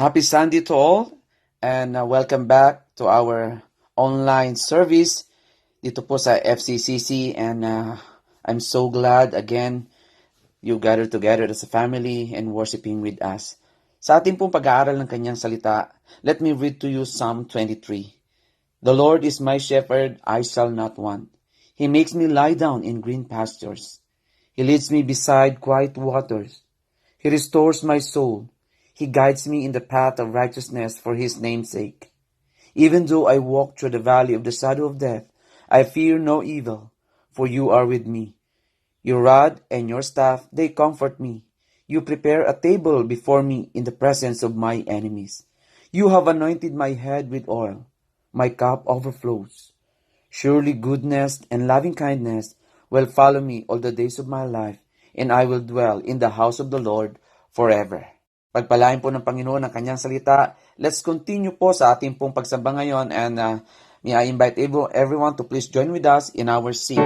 Happy Sunday to all, and welcome back to our online service dito po sa FCCC. And I'm so glad again you gathered together as a family and worshiping with us. Sa ating pong pag-aaral ng kanyang salita, let me read to you Psalm 23. The Lord is my shepherd, I shall not want. He makes me lie down in green pastures. He leads me beside quiet waters. He restores my soul. He guides me in the path of righteousness for his name's sake. Even though I walk through the valley of the shadow of death, I fear no evil, for you are with me. Your rod and your staff, they comfort me. You prepare a table before me in the presence of my enemies. You have anointed my head with oil. My cup overflows. Surely goodness and loving kindness will follow me all the days of my life, and I will dwell in the house of the Lord forever. Pagpalain po ng Panginoon ang kanyang salita. Let's continue po sa ating pong pagsamba ngayon, and may I invite everyone to please join with us in our singing.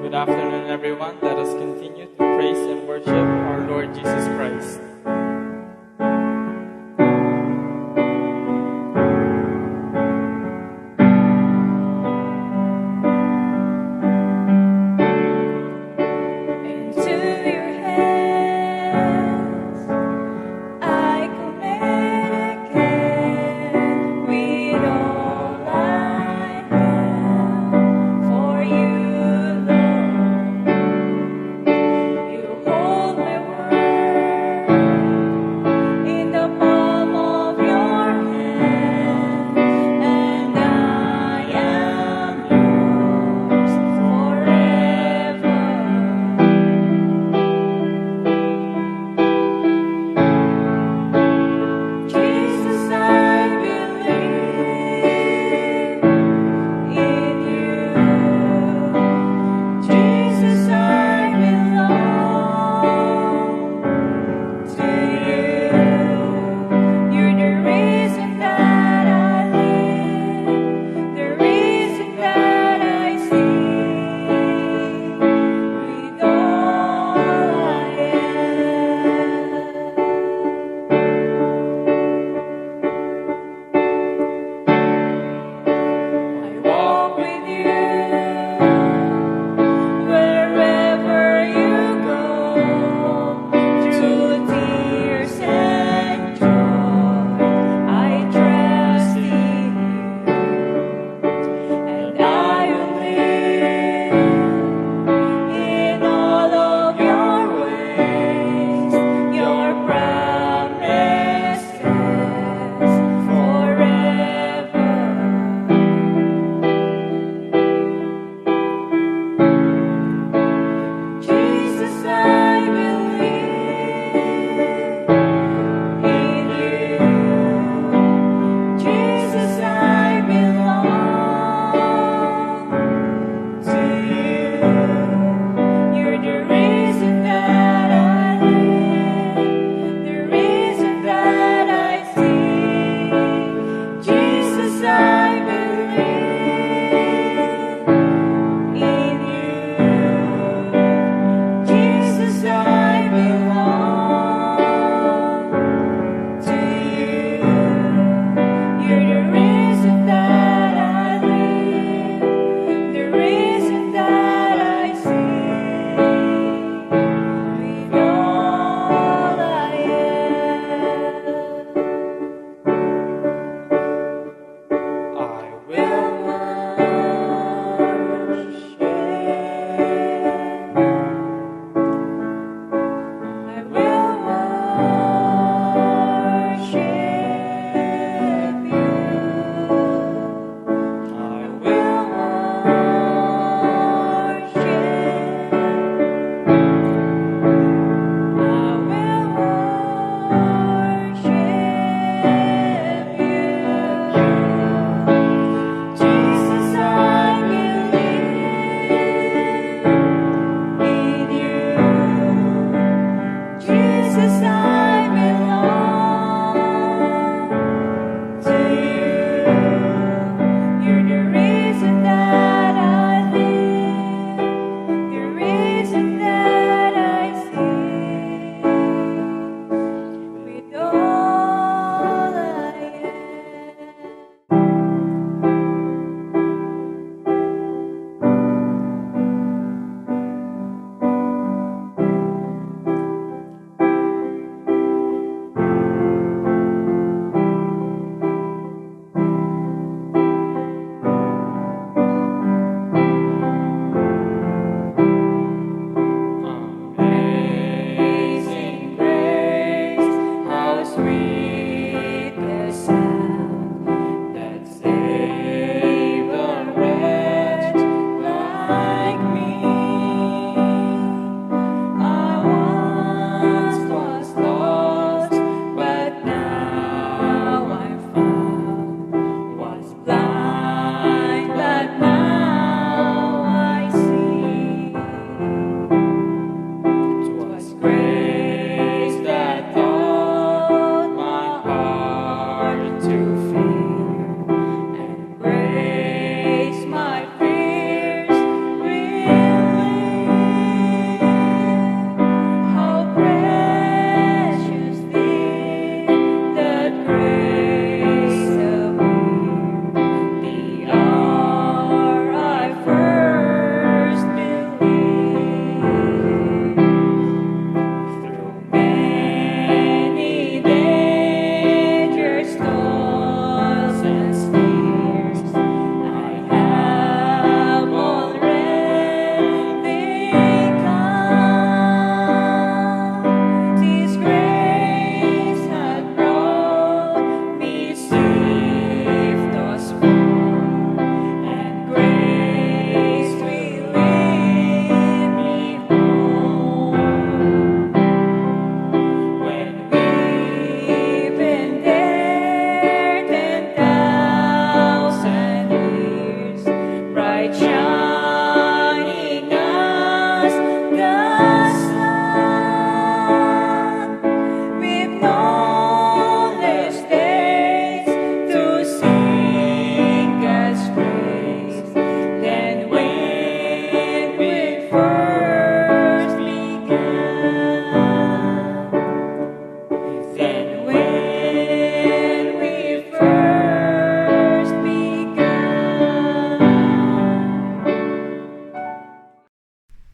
Good afternoon, everyone. Let us continue to praise and worship our Lord Jesus Christ. You hold my world.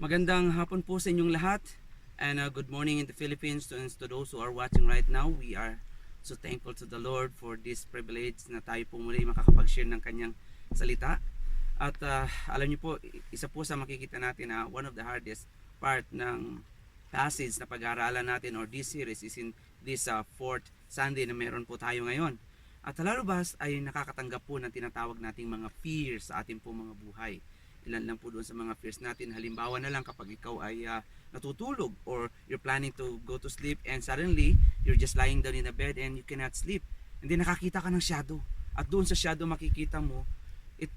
Magandang hapon po sa inyong lahat, and good morning in the Philippines to those who are watching right now. We are so thankful to the Lord for this privilege na tayo po muli makakapag-share ng kanyang salita. At alam niyo po, isa po sa makikita natin na one of the hardest part ng passage na pag-aaralan natin or this series is in this fourth Sunday na meron po tayo ngayon. At lalabas ay nakakatanggap po ng tinatawag nating mga fears sa ating po mga buhay. Ilan lang po doon sa mga fears natin. Halimbawa na lang kapag ikaw ay natutulog or you're planning to go to sleep and suddenly you're just lying down in the bed and you cannot sleep. And then nakakita ka ng shadow. At doon sa shadow makikita mo, it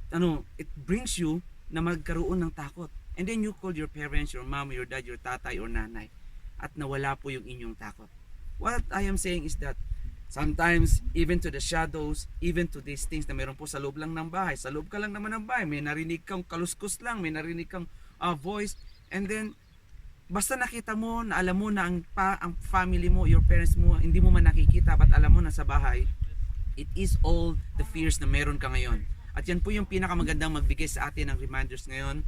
brings you na magkaroon ng takot. And then you call your parents, your mom, your dad, your tatay or nanay. At nawala po yung inyong takot. What I am saying is that sometimes, even to the shadows, even to these things na meron po sa loob lang ng bahay, sa loob ka lang naman ng bahay, may narinig kang kaluskus lang, may narinig kang voice, and then, basta nakita mo, na alam mo na ang family mo, your parents mo, hindi mo man nakikita, but alam mo na sa bahay, it is all the fears na meron ka ngayon. At yan po yung pinakamagandang magbigay sa atin ng reminders ngayon,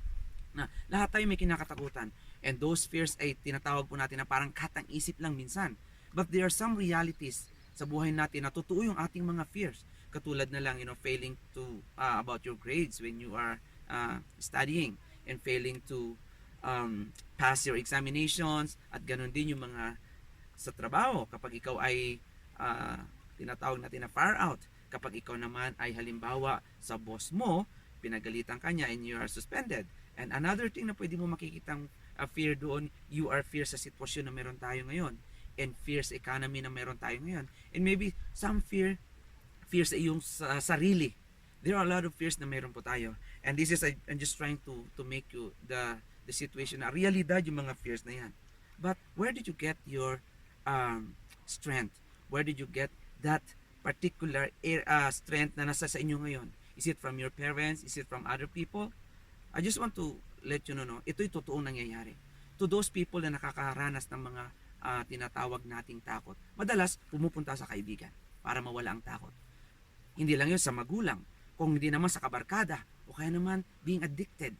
na lahat tayo may kinakatakutan. And those fears ay tinatawag po natin na parang katang isip lang minsan. But there are some realities sa buhay natin na totoo yung ating mga fears. Katulad na lang, failing to about your grades when you are studying and failing to pass your examinations, at ganun din yung mga sa trabaho kapag ikaw ay tinatawag natin na far out. Kapag ikaw naman ay halimbawa sa boss mo, pinagalitan ka niya and you are suspended. And another thing na pwede mo makikitang fear doon, you are fear sa sitwasyon na meron tayo ngayon, and fears economy na meron tayo ngayon, and maybe some fears sa iyong sarili. There are a lot of fears na meron po tayo, and this is I'm just trying to make you the situation na realidad yung mga fears na yan. But where did you get your strength? Where did you get that particular strength na nasa sa inyo ngayon? Is it from your parents? Is it from other people? I just want to let you know, ito'y totoong nangyayari. To those people na nakakaranas ng mga tinatawag nating takot, madalas pumupunta sa kaibigan para mawala ang takot. Hindi lang yun sa magulang, kung hindi naman sa kabarkada, o kaya naman being addicted.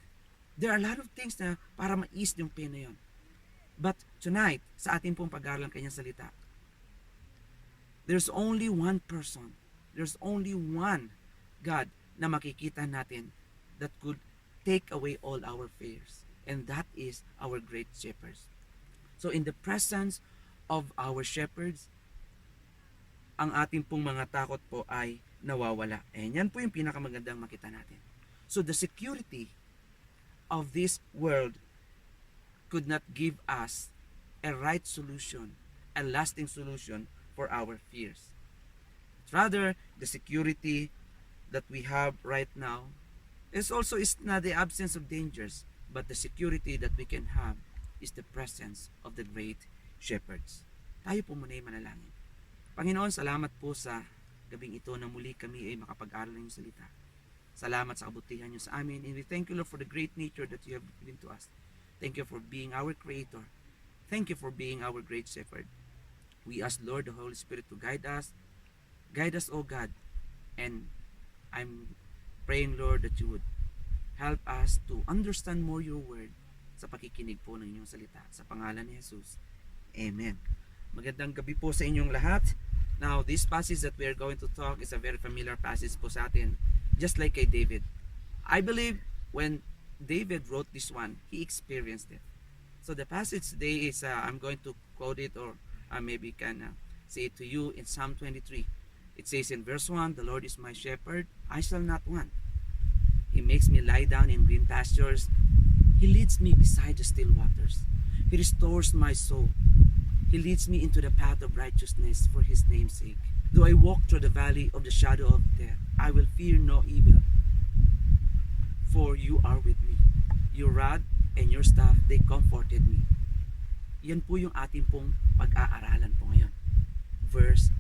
There are a lot of things na para ma-ease yung pain na yun. But tonight, sa ating pong pag-aaral ng kanyang salita, there's only one person, there's only one God na makikita natin that could take away all our fears, and that is our great shepherd. So in the presence of our shepherds, ang ating pong mga takot po ay nawawala. And yan po yung pinakamagandang makita natin. So the security of this world could not give us a right solution, a lasting solution for our fears. Rather, the security that we have right now is not the absence of dangers, but the security that we can have is the presence of the great shepherds. Tayo po muna ay manalangin. Panginoon, salamat po sa gabing ito na muli kami ay makapag-aral ng iyong salita. Salamat sa kabutihan niyo sa amin, and we thank you, Lord, for the great nature that you have given to us. Thank you for being our Creator. Thank you for being our great shepherd. We ask, Lord, the Holy Spirit to guide us. Guide us, O God. And I'm praying, Lord, that you would help us to understand more your word sa pakikinig po ng inyong salita. Sa pangalan ni Jesus. Amen. Magandang gabi po sa inyong lahat. Now, this passage that we are going to talk is a very familiar passage po sa atin. Just like kay David. I believe when David wrote this one, he experienced it. So the passage today is, I'm going to quote it, or maybe can say it to you in Psalm 23. It says in verse 1, "The Lord is my shepherd, I shall not want. He makes me lie down in green pastures. He leads me beside the still waters. He restores my soul. He leads me into the path of righteousness for his name's sake. Though I walk through the valley of the shadow of death, I will fear no evil, for you are with me. Your rod and your staff, they comforted me." Yan po yung ating pong pag-aaralan po ngayon. Verse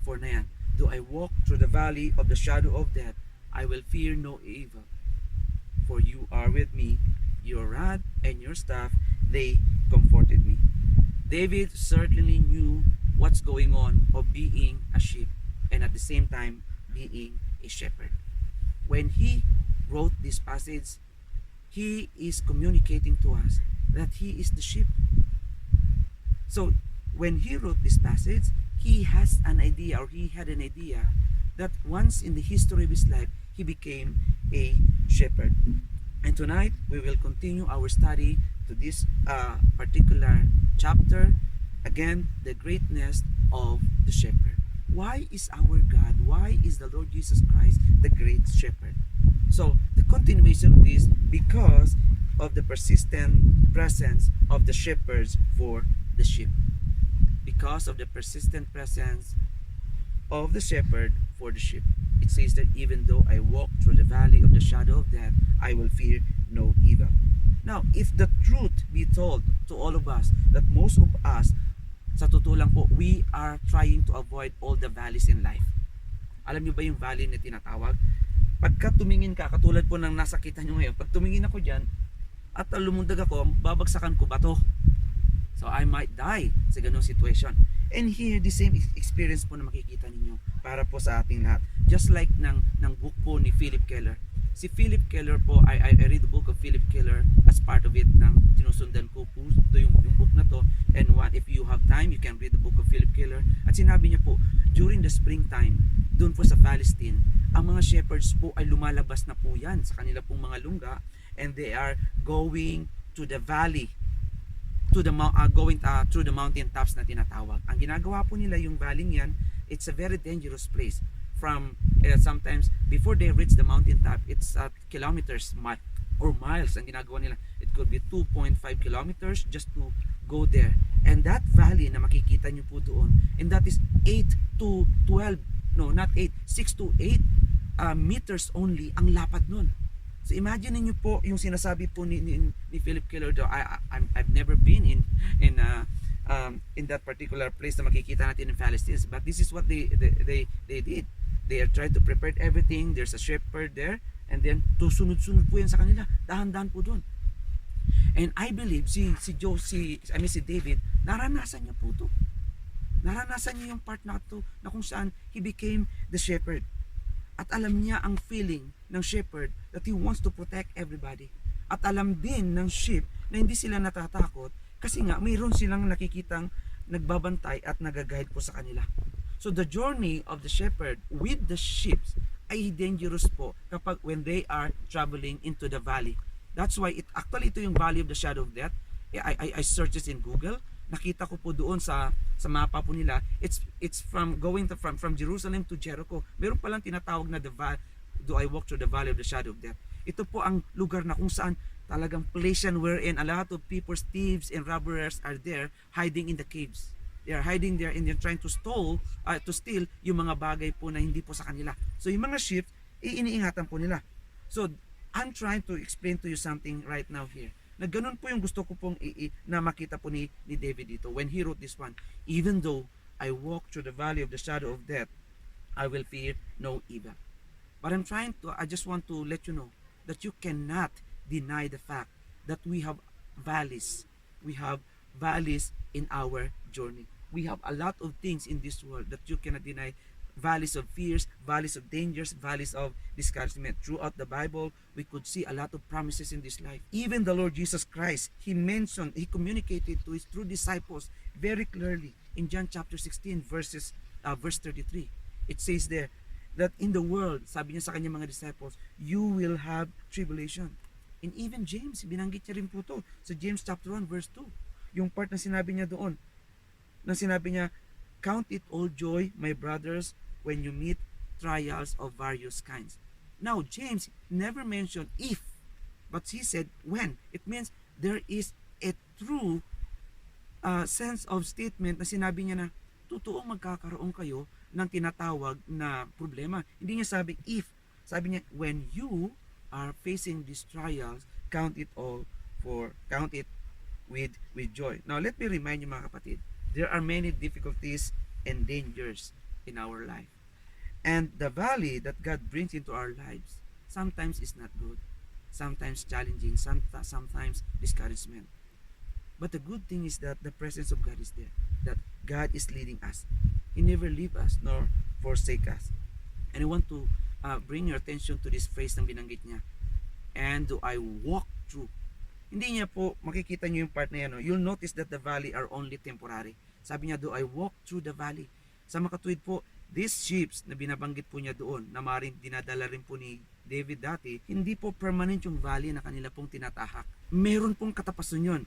4 na yan. "Though I walk through the valley of the shadow of death, I will fear no evil, for you are with me. Your rod and your staff, they comforted me." David certainly knew what's going on of being a sheep and at the same time being a shepherd. When he wrote this passage, He is communicating to us that He is the sheep. So when he wrote this passage, he has an idea, or he had an idea, that once in the history of his life, he became a shepherd. And tonight, we will continue our study to this particular chapter. Again, the greatness of the shepherd. Why is our God, why is the Lord Jesus Christ the great shepherd? So, the continuation of this, because of the persistent presence of the shepherds for the sheep. Because of the persistent presence of the shepherd for the sheep. It says that even though I walk through the valley of the shadow of death, I will fear no evil. Now, if the truth be told to all of us, that most of us, sa totoo lang po, we are trying to avoid all the valleys in life. Alam niyo ba yung valley na tinatawag? Pagka tumingin ka, katulad po ng nasakitan nyo ngayon, pag tumingin ako dyan, at lumundag ako, babagsakan ko ba to? So I might die sa ganung situation. And here, the same experience po na makikita ninyo para po sa ating lahat. Just like ng book po ni Philip Keller. Si Philip Keller po, I read the book of Philip Keller as part of it ng sinusundan ko po. Ito yung book na to. And if you have time, you can read the book of Philip Keller. At sinabi niya po, during the springtime, doon po sa Palestine, ang mga shepherds po ay lumalabas na po yan sa kanila pong mga lungga, and they are going to the valley, to the going through the mountain tops na tinatawag. Ang ginagawa po nila yung valley yan, it's a very dangerous place. From sometimes before they reach the mountain top, it's kilometers or miles ang ginagawa nila. It could be 2.5 kilometers just to go there. And that valley na makikita nyo po doon, and that is 8 to 12, no, not 8, 6 to 8 meters only ang lapad nun. So imagine niyo po yung sinasabi po ni Philip Keller. I've never been in that particular place na makikita natin in Palestine, but this is what they did. They are trying to prepare everything. There's a shepherd there, and then tusunod-sunod po yan sa kanila. Dahan-dahan po doon. And I believe si David, naranasan niya po to. Naranasan niya yung part na to, na kung saan he became the shepherd. At alam niya ang feeling ng shepherd that he wants to protect everybody. At alam din ng sheep na hindi sila natatakot kasi nga mayroon silang nakikitang nagbabantay at nagaguide po sa kanila. So the journey of the shepherd with the sheep ay dangerous po kapag when they are traveling into the valley. That's why ito yung valley of the shadow of death. I searched this in Google. Nakita ko po doon sa mapa po nila. It's from going from Jerusalem to Jericho. Meron palang tinatawag na do I walk through the valley of the shadow of death. Ito po ang lugar na kung saan talagang place wherein a lot of people, thieves and robbers are there hiding in the caves. They are hiding there and they're trying to steal yung mga bagay po na hindi po sa kanila. So yung mga sheep, iniingatan po nila. So I'm trying to explain to you something right now here. Na ganun po yung gusto ko pong na makita po ni David dito when he wrote this one. Even though I walk through the valley of the shadow of death, I will fear no evil. But I just want to let you know that you cannot deny the fact that we have valleys. We have valleys in our journey. We have a lot of things in this world that you cannot deny. Valleys of fears, valleys of dangers, valleys of discouragement. Throughout the Bible, we could see a lot of promises in this life. Even the Lord Jesus Christ, He communicated to His true disciples very clearly in John chapter 16 verse 33. It says there that in the world, sabi niya sa kanyang mga disciples, you will have tribulation. And even James, binanggit niya rin po to sa James chapter 1 verse 2. Yung part na sinabi niya doon, count it all joy, my brothers, when you meet trials of various kinds. Now, James never mentioned if, but he said when. It means there is a true sense of statement na sinabi niya na totoong magkakaroon kayo ng tinatawag na problema. Hindi niya sabi if. Sabi niya, when you are facing these trials, count it with joy. Now, let me remind you mga kapatid, there are many difficulties and dangers in our life. And the valley that God brings into our lives sometimes is not good, sometimes challenging, sometimes discouragement. But the good thing is that the presence of God is there, that God is leading us. He never leave us nor forsake us. And I want to bring your attention to this phrase na binanggit niya. And do I walk through. Hindi niya po makikita niyo yung part na yan. No? You'll notice that the valley are only temporary. Sabi niya, do I walk through the valley? Sa makatuwid po, these ships na binabanggit po niya doon, na maaaring dinadala rin po ni David dati, hindi po permanent yung valley na kanila pong tinatahak. Meron pong katapasan yun.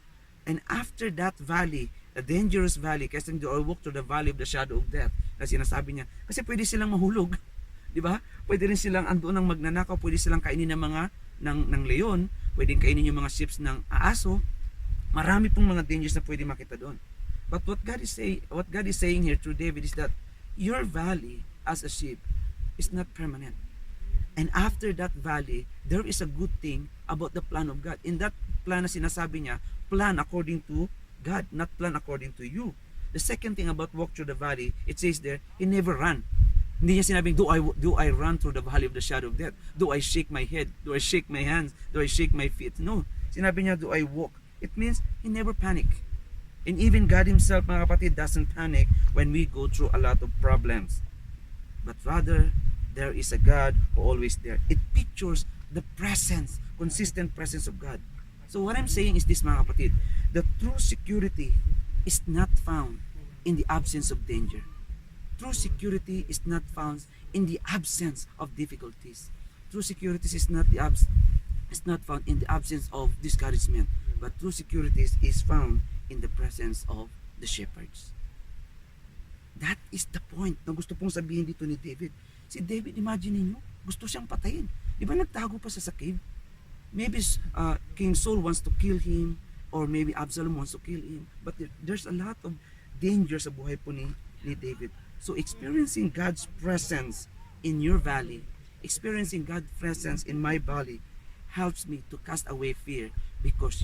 And after that valley, a dangerous valley, kasi do I walk through the valley of the shadow of death, na sinasabi niya, kasi pwede silang mahulog. Di ba? Pwede rin silang andoon ng magnanakaw, pwede silang kainin ng mga ng leon, pwedeng kainin yung mga ships ng aso. Marami pong mga dangers na pwede makita doon. But what God is saying here through David is that your valley as a sheep is not permanent. And after that valley, there is a good thing about the plan of God. In that plan na sinasabi niya, plan according to God, not plan according to you. The second thing about walk through the valley, it says there, he never ran. Hindi niya sinabing, do I run through the valley of the shadow of death? Do I shake my head? Do I shake my hands? Do I shake my feet? No. Sinabi niya, do I walk? It means he never panic. And even God himself, mga kapatid, doesn't panic when we go through a lot of problems. But rather, there is a God who always there. It pictures the presence, consistent presence of God. So what I'm saying is this, mga kapatid, the true security is not found in the absence of danger. True security is not found in the absence of difficulties. True security is not found in the absence of discouragement, but true security is found in the presence of the shepherds. That is the point na gusto pong sabihin dito ni David. Si David, imagine niyo, gusto siyang patayin. Di ba nagtago pa sa cave? Maybe King Saul wants to kill him, or maybe Absalom wants to kill him. But there's a lot of danger sa buhay po ni David. So experiencing God's presence in your valley, experiencing God's presence in my valley, helps me to cast away fear, because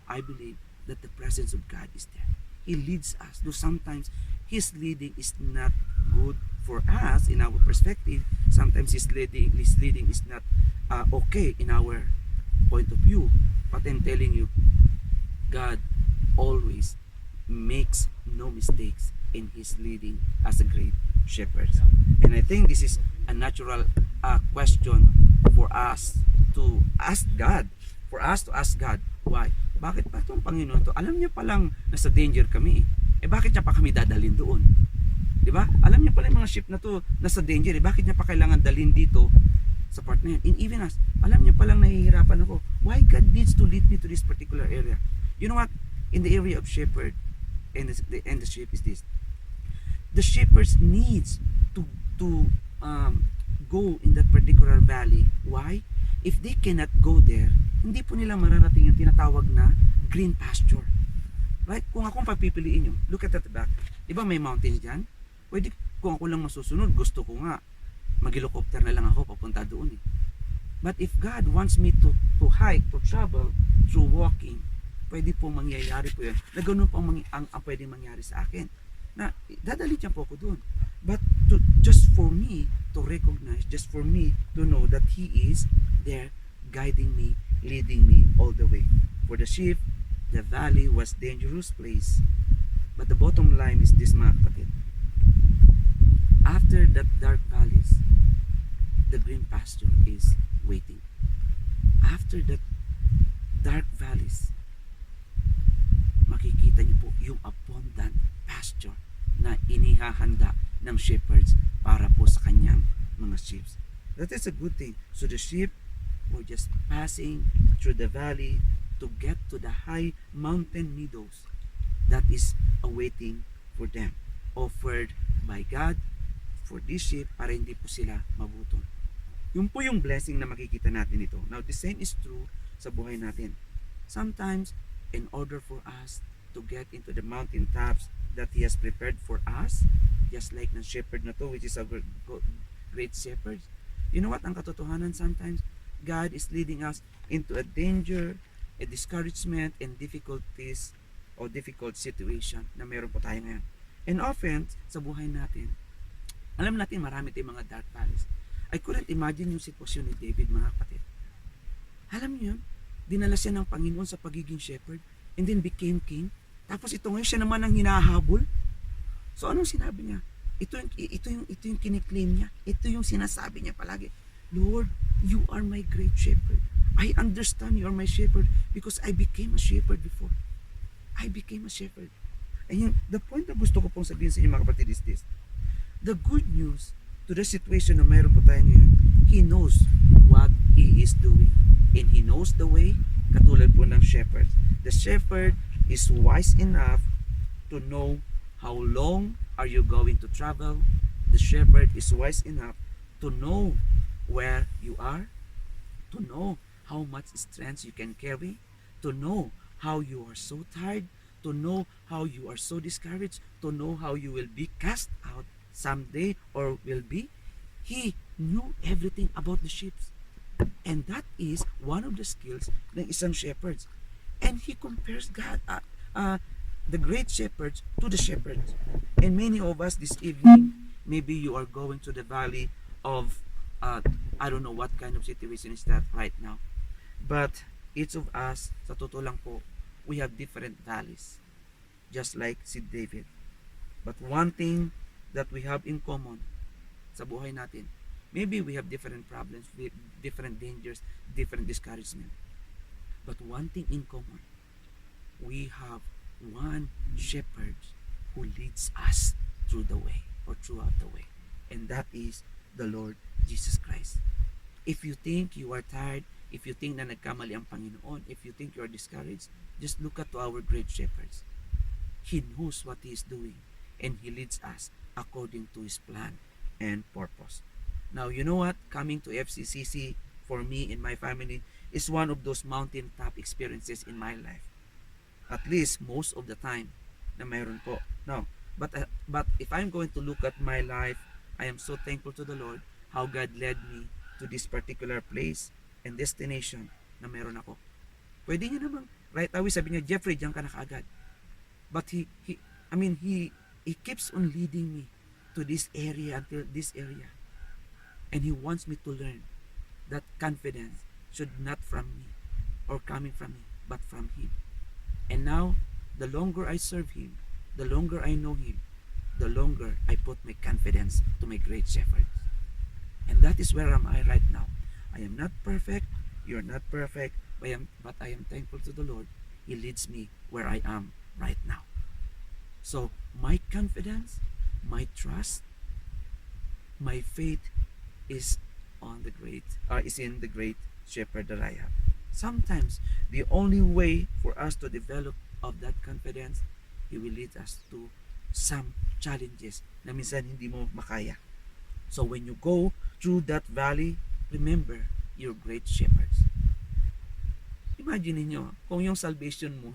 I believe that the presence of God is there. He leads us, though sometimes His leading is not good for us in our perspective. Sometimes His leading is not okay in our point of view. But I'm telling you, God always makes no mistakes in His leading as a great shepherd. And I think this is a natural question for us to ask God. Why? Bakit pa itong Panginoon to? Alam niya palang nasa danger kami. Bakit niya pa kami dadalhin doon? Di ba? Alam niya pala yung mga ship na to nasa danger. Bakit niya pa kailangan dalhin dito sa part na yan? And even us, alam niya palang nahihirapan ako. Why God needs to lead me to this particular area? You know what? In the area of shepherd and the sheep is this. The shepherds needs to go in that particular valley. Why? If they cannot go there, hindi po nila mararating yung tinatawag na green pasture. Right? Kung akong papipiliin nyo, look at that back. Di ba may mountains dyan? Pwede, kung ako lang masusunod, gusto ko nga, mag-helicopter na lang ako papunta doon eh. But if God wants me to hike, to travel through walking, pwede po mangyayari po yun. Na ganun po ang pwede mangyari sa akin. Na dadalit niya po ako doon. But just for me to recognize, just for me to know that He is there guiding me, leading me all the way. For the sheep, the valley was dangerous place. But the bottom line is this, mga kapatid. After that dark valleys, the green pasture is waiting. After that dark valleys, makikita niyo po yung abundant pasture na inihahanda ng shepherds para po sa kanyang mga sheep. That is a good thing. So the sheep were just passing through the valley to get to the high mountain meadows that is awaiting for them, offered by God for this sheep para hindi po sila magutom. Yun po yung blessing na makikita natin ito. Now, the same is true sa buhay natin. Sometimes, in order for us to get into the mountain tops that He has prepared for us, just like ng shepherd na to, which is our great shepherd, you know what ang katotohanan sometimes? God is leading us into a danger, a discouragement, and difficulties o difficult situation na meron po tayo ngayon. And often, sa buhay natin, alam natin marami tayong mga dark valleys. I couldn't imagine yung sitwasyon ni David, mga kapatid. Alam niyo yun? Dinala siya ng Panginoon sa pagiging shepherd and then became king. Tapos ito ngayon, siya naman ang hinahabol. So anong sinabi niya? Ito yung kiniklaim niya. Ito yung sinasabi niya palagi. Lord, You are my great shepherd. I understand you are my shepherd because I became a shepherd before. I became a shepherd. And the point na gusto ko pong sabihin sa inyo mga kapatid is this. The good news to the situation na mayroon po tayo ngayon, He knows what He is doing. And He knows the way, katulad po ng shepherd. The shepherd is wise enough to know how long are you going to travel. The shepherd is wise enough to know where you are, to know how much strength you can carry, to know how you are so tired, to know how you are so discouraged, to know how you will be cast out someday or will be. He knew everything about the sheep. And that is one of the skills ng isang shepherd. And he compares God, the great shepherds, to the shepherds. And many of us this evening, maybe you are going to the valley of, I don't know what kind of situation is that right now. But each of us, sa totoo lang po, we have different valleys. Just like si David. But one thing that we have in common sa buhay natin, maybe we have different problems, different dangers, different discouragement. But one thing in common, we have one shepherd who leads us through the way or throughout the way. And that is the Lord Jesus Christ. If you think you are tired, if you think na nagkamali ang Panginoon, if you think you are discouraged, just look at to our great shepherds. He knows what He is doing and He leads us according to His plan and purpose. Now, you know what? Coming to FCCC for me and my family is one of those mountaintop experiences in my life. At least most of the time na mayroon po. No, but if I'm going to look at my life, I am so thankful to the Lord how God led me to this particular place and destination na meron ako. Pwede niya namang right away sabi niya, Jeffrey, diyan ka na kaagad. But he keeps on leading me to this area until this area. And He wants me to learn that confidence should not from me or coming from me, but from Him. And now, the longer I serve Him, the longer I know Him, the longer I put my confidence to my great shepherd. And that is where am I right now. I am not perfect, you're not perfect, but I am thankful to the Lord. He leads me where I am right now. So, my confidence, my trust, my faith is in the great shepherd that I have. Sometimes the only way for us to develop of that confidence, He will lead us to some challenges na minsan hindi mo makaya. So when you go through that valley, remember your great shepherds. Imagine niyo kung yung salvation mo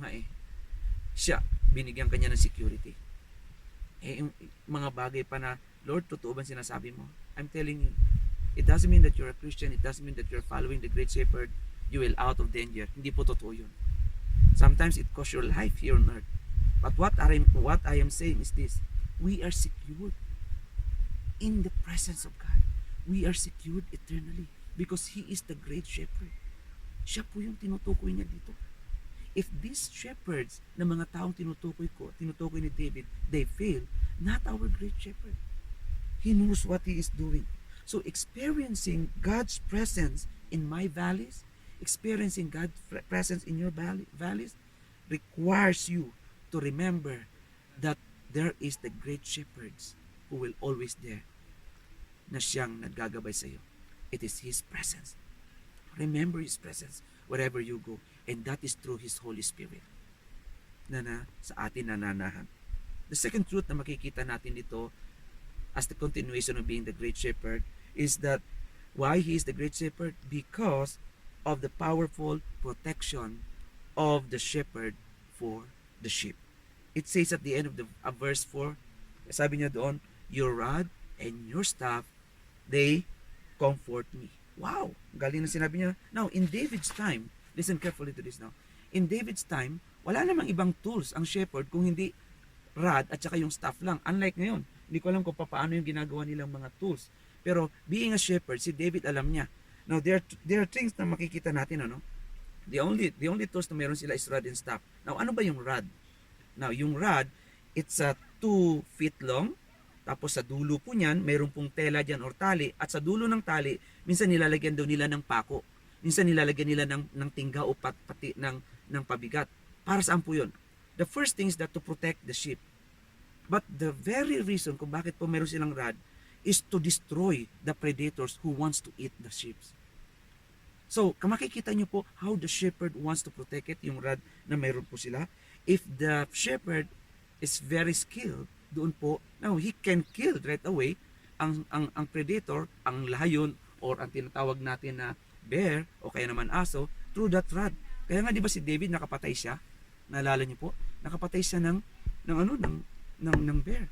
siya binigyan kanya ng security. Yung mga bagay pa na, Lord, totoo ba sinasabi mo? I'm telling you, it doesn't mean that you're a Christian, it doesn't mean that you're following the great shepherd, you will out of danger. Hindi po totoo yun. Sometimes it costs your life here on earth. But what I am saying is this, we are secured in the presence of God. We are secured eternally because He is the great shepherd. Siya po yung tinutukoy niya dito. If these shepherds na mga taong tinutukoy ni David, they fail, not our great shepherd. He knows what He is doing. So experiencing God's presence in my valleys, experiencing God's presence in your valleys, requires you to remember that there is the great shepherds who will always there na siyang naggagabay sa iyo. It is His presence. Remember His presence wherever you go. And that is through His Holy Spirit na sa atin nananahan. The second truth na makikita natin dito as the continuation of being the great shepherd is that why He is the great shepherd? Because of the powerful protection of the shepherd for the sheep. It says at the end of verse 4, sabi niya doon, your rod and your staff, they comfort me. Wow! Galing na sinabi niya. Now, in David's time, listen carefully to this now. In David's time, wala namang ibang tools ang shepherd kung hindi rod at saka yung staff lang. Unlike ngayon, hindi ko alam kung paano yung ginagawa nilang mga tools. Pero being a shepherd, si David alam niya. Now, there are things na makikita natin, ano? The only tools na meron sila is rod and staff. Now, ano ba yung rod? Now, yung rod, it's 2 feet long. Tapos sa dulo po niyan, meron pong tela dyan or tali. At sa dulo ng tali, minsan nilalagyan daw nila ng pako. Minsan nilalagyan nila ng tingga o pati ng pabigat. Para saan po yun? The first thing is that to protect the sheep. But the very reason kung bakit po meron silang rod is to destroy the predators who wants to eat the sheep. So, makikita nyo po how the shepherd wants to protect it, yung rod na mayroon po sila. If the shepherd is very skilled, doon po, now he can kill right away ang predator, ang lion, or ang tinatawag natin na bear, o kaya naman aso, through that rod. Kaya nga di ba si David nakapatay siya? Naalala niyo po? Nakapatay siya ng bear.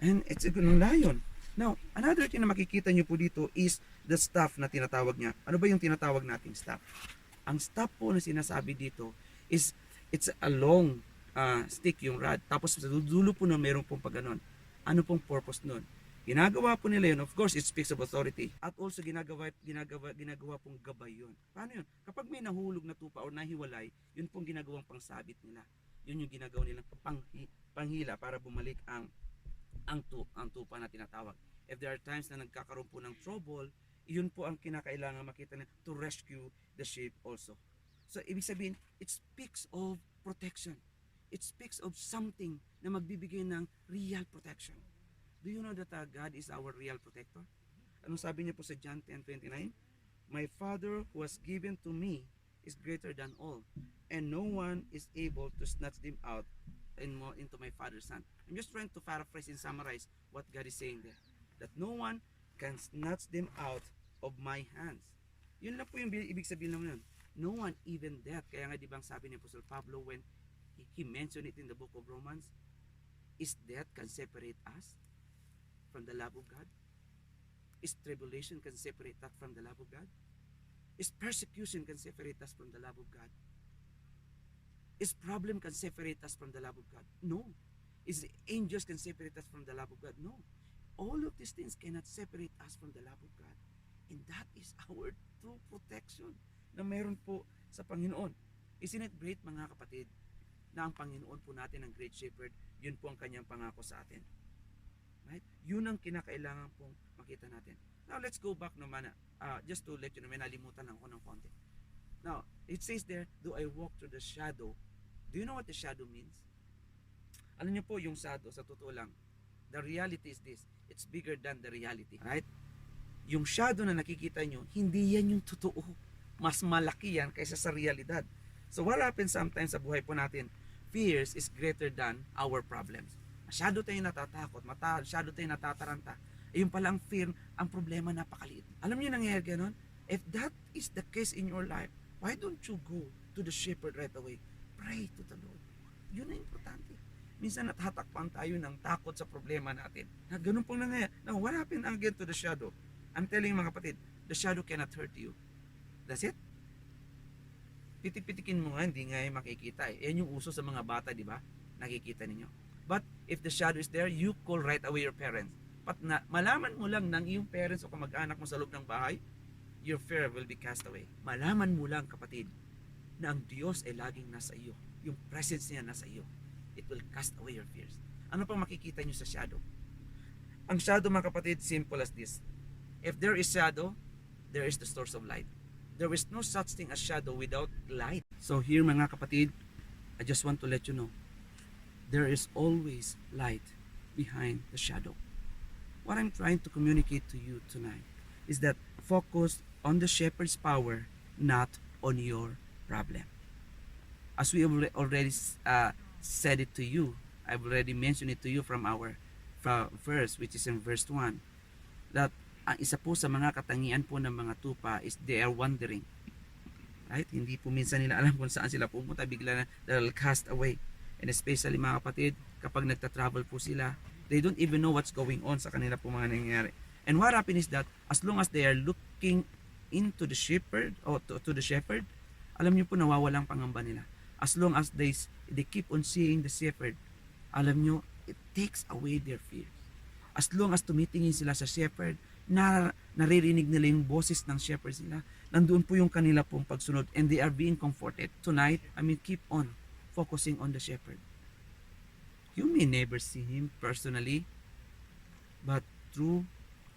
And it's ng lion. Now, another thing na makikita nyo po dito is the staff na tinatawag niya. Ano ba yung tinatawag nating staff? Ang staff po na sinasabi dito is it's a long stick yung rod. Tapos sa dulo po na meron pong pagganon. Ano pong purpose nun? Ginagawa po nila yun, of course, it speaks of authority. At also ginagawa pong gabay yun. Paano yun? Kapag may nahulog na tupa o nahiwalay, yun pong ginagawang pangsabit nila. Yun yung ginagawa nilang panghila para bumalik ang tupa na tinatawag. If there are times na nagkakaroon po ng trouble, yun po ang kinakailangan makita nila to rescue the sheep also. So, ibig sabihin, it speaks of protection. It speaks of something na magbibigay ng real protection. Do you know that God is our real protector? Anong sabi niya po sa John 10:29? My Father who has given to me is greater than all, and no one is able to snatch them out into my Father's hand. I'm just trying to paraphrase and summarize what God is saying there. That no one can snatch them out of my hands. Yun lang po yung ibig sabihin naman yun. No one, even death. Kaya nga di ba ang sabi ni Apostle Pablo when he mentioned it in the book of Romans, is death can separate us from the love of God? Is tribulation can separate us from the love of God? Is persecution can separate us from the love of God? Is problem can separate us from the love of God? No. Is angels can separate us from the love of God? No. All of these things cannot separate us from the love of God. And that is our true protection na meron po sa Panginoon. Isn't it great, mga kapatid, na ang Panginoon po natin, ang Great Shepherd, yun po ang kanyang pangako sa atin. Right? Yun ang kinakailangan pong makita natin. Now, let's go back naman, just to let you know, may nalimutan lang ako ng konti. Now, it says there, do I walk through the shadow? Do you know what the shadow means? Alam niyo po, yung shadow, sa totoo lang, the reality is this, it's bigger than the reality. Right? Yung shadow na nakikita nyo, hindi yan yung totoo. Mas malaki yan kaysa sa realidad. So what happens sometimes sa buhay po natin? Fears is greater than our problems. Masyado tayong natatakot, masyado tayong natataranta. Yung palang fear, ang problema napakaliit. Alam niyo nangyayari ganun? If that is the case in your life, why don't you go to the shepherd right away? Pray to the Lord. Yun ang importante. Minsan natatakpan tayo ng takot sa problema natin. Na ganun pong nangyayari. Now, what happened again to the shadow? I'm telling you mga kapatid, the shadow cannot hurt you. That's it. Pitik-pitikin mo nga, hindi nga yung makikita eh. Yan yung uso sa mga bata, di ba? Nakikita ninyo. But if the shadow is there, you call right away your parents. But malaman mo lang ng iyong parents o kamag-anak mo sa loob ng bahay, your fear will be cast away. Malaman mo lang, kapatid, na ang Diyos ay laging nasa iyo. Yung presence niya nasa iyo. It will cast away your fears. Ano pang makikita nyo sa shadow? Ang shadow, mga kapatid, simple as this. If there is shadow, there is the source of light. There is no such thing as shadow without light. So here, mga kapatid, I just want to let you know, there is always light behind the shadow. What I'm trying to communicate to you tonight is that focus on the shepherd's power, not on your problem. As we already said it to you, I've already mentioned it to you from our verse, which is in verse 1, that ang isa po sa mga katangian po ng mga tupa is they are wandering. Right? Hindi po minsan nila alam kung saan sila pumunta, bigla na they'll cast away. And especially mga kapatid, kapag nagta-travel po sila, they don't even know what's going on sa kanila po mga nangyayari. And what happens is that as long as they are looking into the shepherd or to the shepherd, alam niyo po nawawalang pangamba nila. As long as they keep on seeing the shepherd, alam niyo, it takes away their fears. As long as tumitingin sila sa shepherd, naririnig nila yung boses ng shepherd sila, nandoon po yung kanila pong pagsunod and they are being comforted. Tonight, keep on focusing on the shepherd. You may never see him personally, but through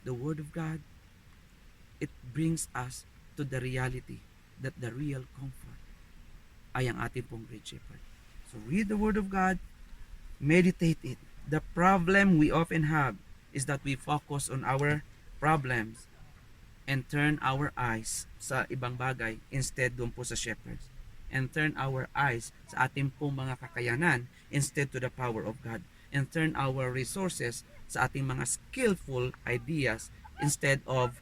the word of God, it brings us to the reality that the real comfort ay ang ating pong great shepherd. So read the Word of God, meditate it. The problem we often have is that we focus on our problems and turn our eyes sa ibang bagay instead doon po sa shepherds. And turn our eyes sa ating pong mga kakayanan instead to the power of God. And turn our resources sa ating mga skillful ideas instead of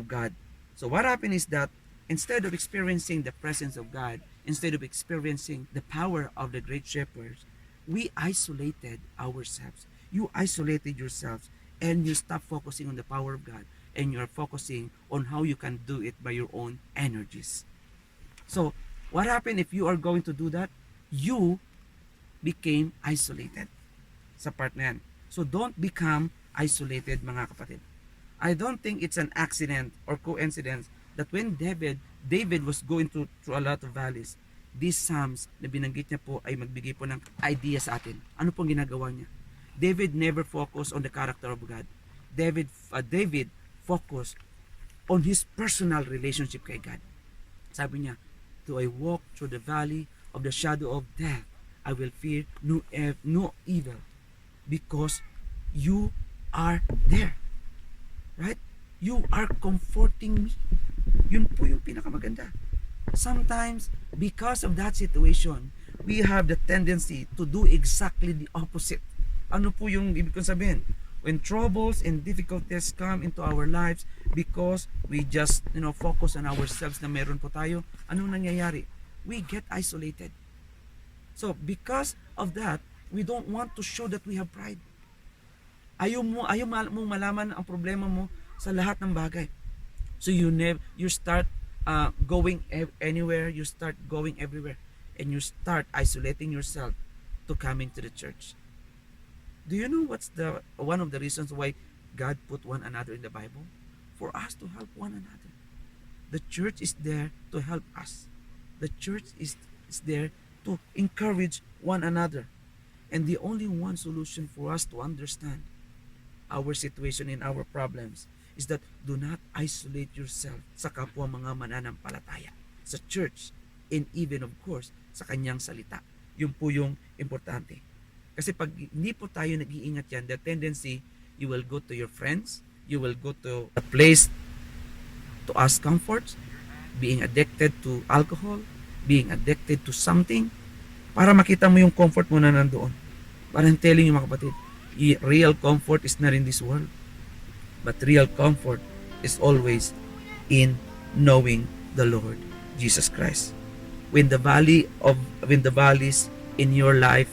God. So what happened is that instead of experiencing the presence of God, instead of experiencing the power of the great shepherds, we isolated ourselves. You isolated yourselves and you stop focusing on the power of God and you are focusing on how you can do it by your own energies. So, what happened if you are going to do that? You became isolated sa part na yan. So, don't become isolated, mga kapatid. I don't think it's an accident or coincidence that when David was going through a lot of valleys, these psalms na binanggit niya po ay magbigay po ng idea sa atin. Ano pong ginagawa niya? David never focused on the character of God. David focused on his personal relationship kay God. Sabi niya, "Though I walk through the valley of the shadow of death, I will fear no evil because you are there." Right? You are comforting me. Yun po yung pinakamaganda. Sometimes, because of that situation, we have the tendency to do exactly the opposite. Ano po yung ibig kong sabihin? When troubles and difficulties come into our lives because we just, focus on ourselves na meron po tayo, anong nangyayari? We get isolated. So, because of that, we don't want to show that we have pride. Ayaw mong malaman ang problema mo sa lahat ng bagay. So you start going anywhere, you start going everywhere, and you start isolating yourself to coming to the church. Do you know what's one of the reasons why God put one another in the Bible? For us to help one another. The church is there to help us. The church is there to encourage one another. And the only one solution for us to understand our situation and our problems is that do not isolate yourself sa kapwa mga mananampalataya, sa church, and even of course, sa kanyang salita. Yun po yung importante. Kasi pag hindi po tayo nag-iingat yan, the tendency, you will go to your friends, you will go to a place to ask comfort, being addicted to alcohol, being addicted to something, para makita mo yung comfort mo na nandoon. But I'm telling you mga kapatid, real comfort is not in this world. But real comfort is always in knowing the Lord Jesus Christ. When the valleys in your life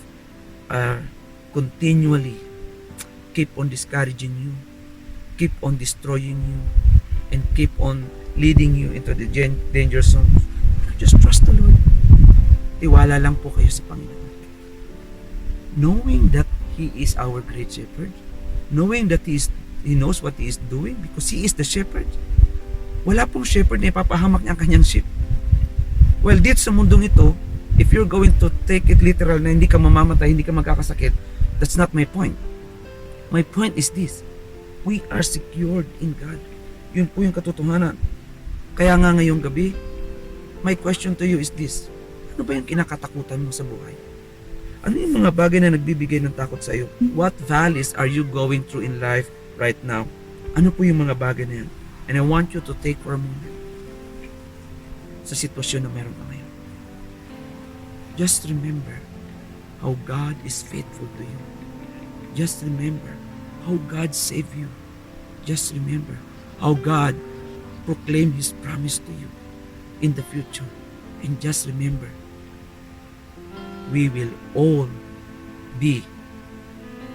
are continually keep on discouraging you, keep on destroying you, and keep on leading you into the danger zone, just trust the Lord. Tiwala lang po kayo sa Panginoon. Knowing that He is our great shepherd, knowing that He knows what He is doing because He is the shepherd. Wala pong shepherd na ipapahamak niya ang kanyang sheep. Well, dito sa mundong ito, if you're going to take it literal na hindi ka mamamatay, hindi ka magkakasakit, that's not my point. My point is this: we are secured in God. Yun po yung katotohanan. Kaya nga ngayong gabi, my question to you is this: ano ba yung kinakatakutan mo sa buhay? Ano yung mga bagay na nagbibigay ng takot sa iyo? What valleys are you going through in life right now? Ano po yung mga bagay na yan? And I want you to take for a moment sa sitwasyon na meron ka ngayon. Just remember how God is faithful to you. Just remember how God saved you. Just remember how God proclaimed His promise to you in the future. And just remember, we will all be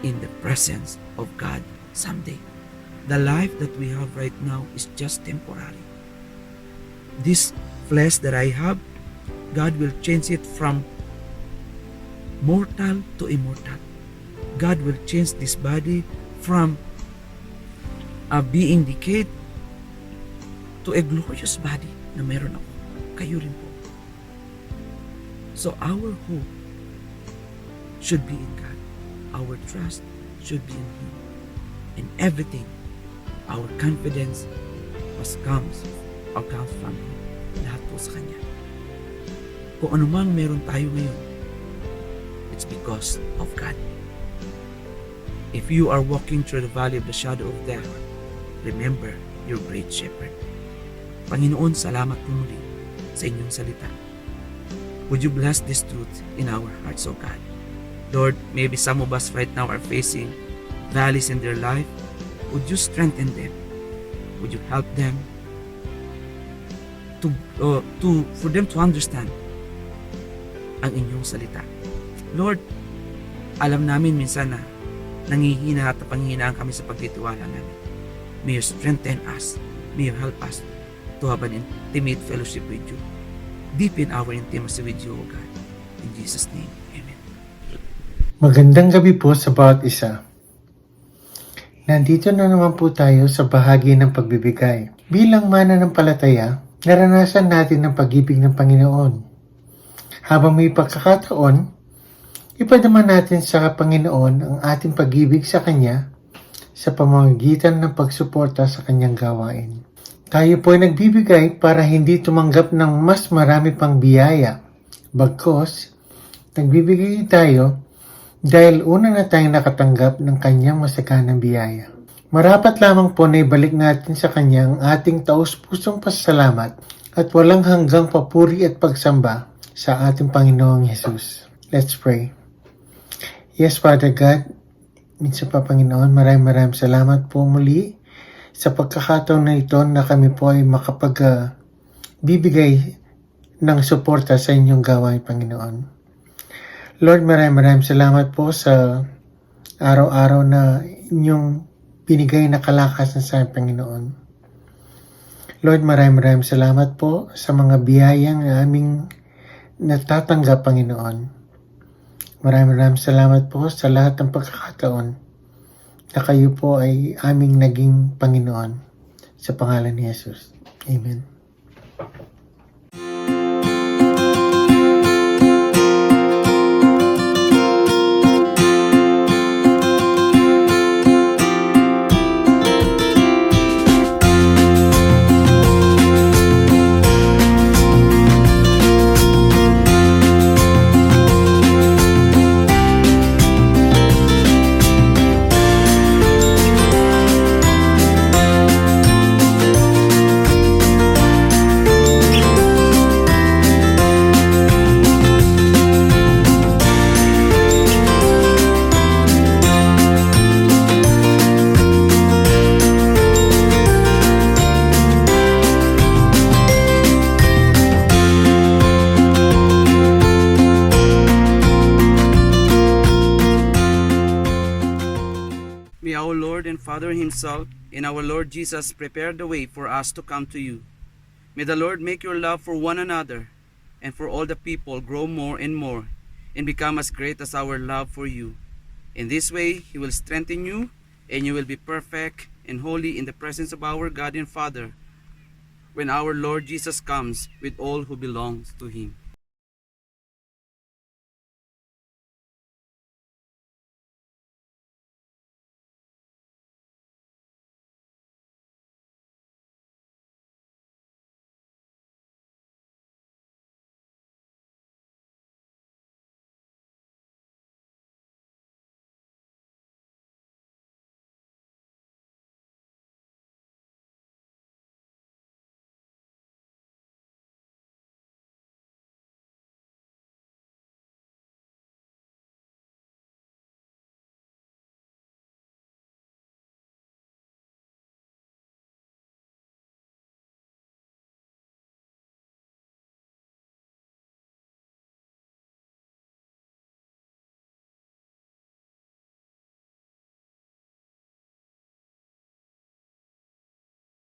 in the presence of God someday. The life that we have right now is just temporary. This flesh that I have, God will change it from mortal to immortal. God will change this body from being decayed to a glorious body na meron ako. Kayo rin po. So our hope should be in God. Our trust should be in Him. In everything, our confidence comes from Him. lahat po sa Kanya. Kung anumang meron tayo ngayon, it's because of God. If you are walking through the valley of the shadow of death, remember your great shepherd. Panginoon, salamat po muli sa inyong salita. Would you bless this truth in our hearts, O God? Lord, maybe some of us right now are facing valleys in their life. Would you strengthen them? Would you help them for them to understand ang inyong salita? Lord, alam namin minsan na nangihina at panghihinaan kami sa pagtitiwala namin. May you strengthen us. May you help us to have an intimate fellowship with you. Deepen our intimacy with you, O God. In Jesus' name, Amen. Magandang gabi po sa bawat isa. Nandito na naman po tayo sa bahagi ng pagbibigay. Bilang mananampalataya, naranasan natin ang pag-ibig ng Panginoon. Habang may pagkakataon, ipadama natin sa Panginoon ang ating pag-ibig sa Kanya sa pamamagitan ng pagsuporta sa Kanyang gawain. Tayo po ay nagbibigay para hindi tumanggap ng mas marami pang biyaya. Bagkus, nagbibigay tayo dahil una na tayong nakatanggap ng Kanyang masaganang biyaya. Marapat lamang po na ibalik natin sa Kanya ang ating taus-pusong pasasalamat at walang hanggang papuri at pagsamba sa ating Panginoong Hesus. Let's pray. Yes, Father God, minsan pa Panginoon, maraming salamat po muli sa pagkakataon na ito na kami po ay bibigay ng suporta sa inyong gawain, Panginoon. Lord, maraming salamat po sa araw-araw na inyong binigay na kalakasan sa amin, Panginoon. Lord, maraming salamat po sa mga biyayang aming natatanggap, Panginoon. Maraming salamat po sa lahat ng pagkakataon na kayo po ay aming naging Panginoon. Sa pangalan ni Jesus. Amen. May our Lord and Father Himself and our Lord Jesus prepare the way for us to come to you. May the Lord make your love for one another and for all the people grow more and more and become as great as our love for you. In this way, He will strengthen you and you will be perfect and holy in the presence of our God and Father when our Lord Jesus comes with all who belongs to Him.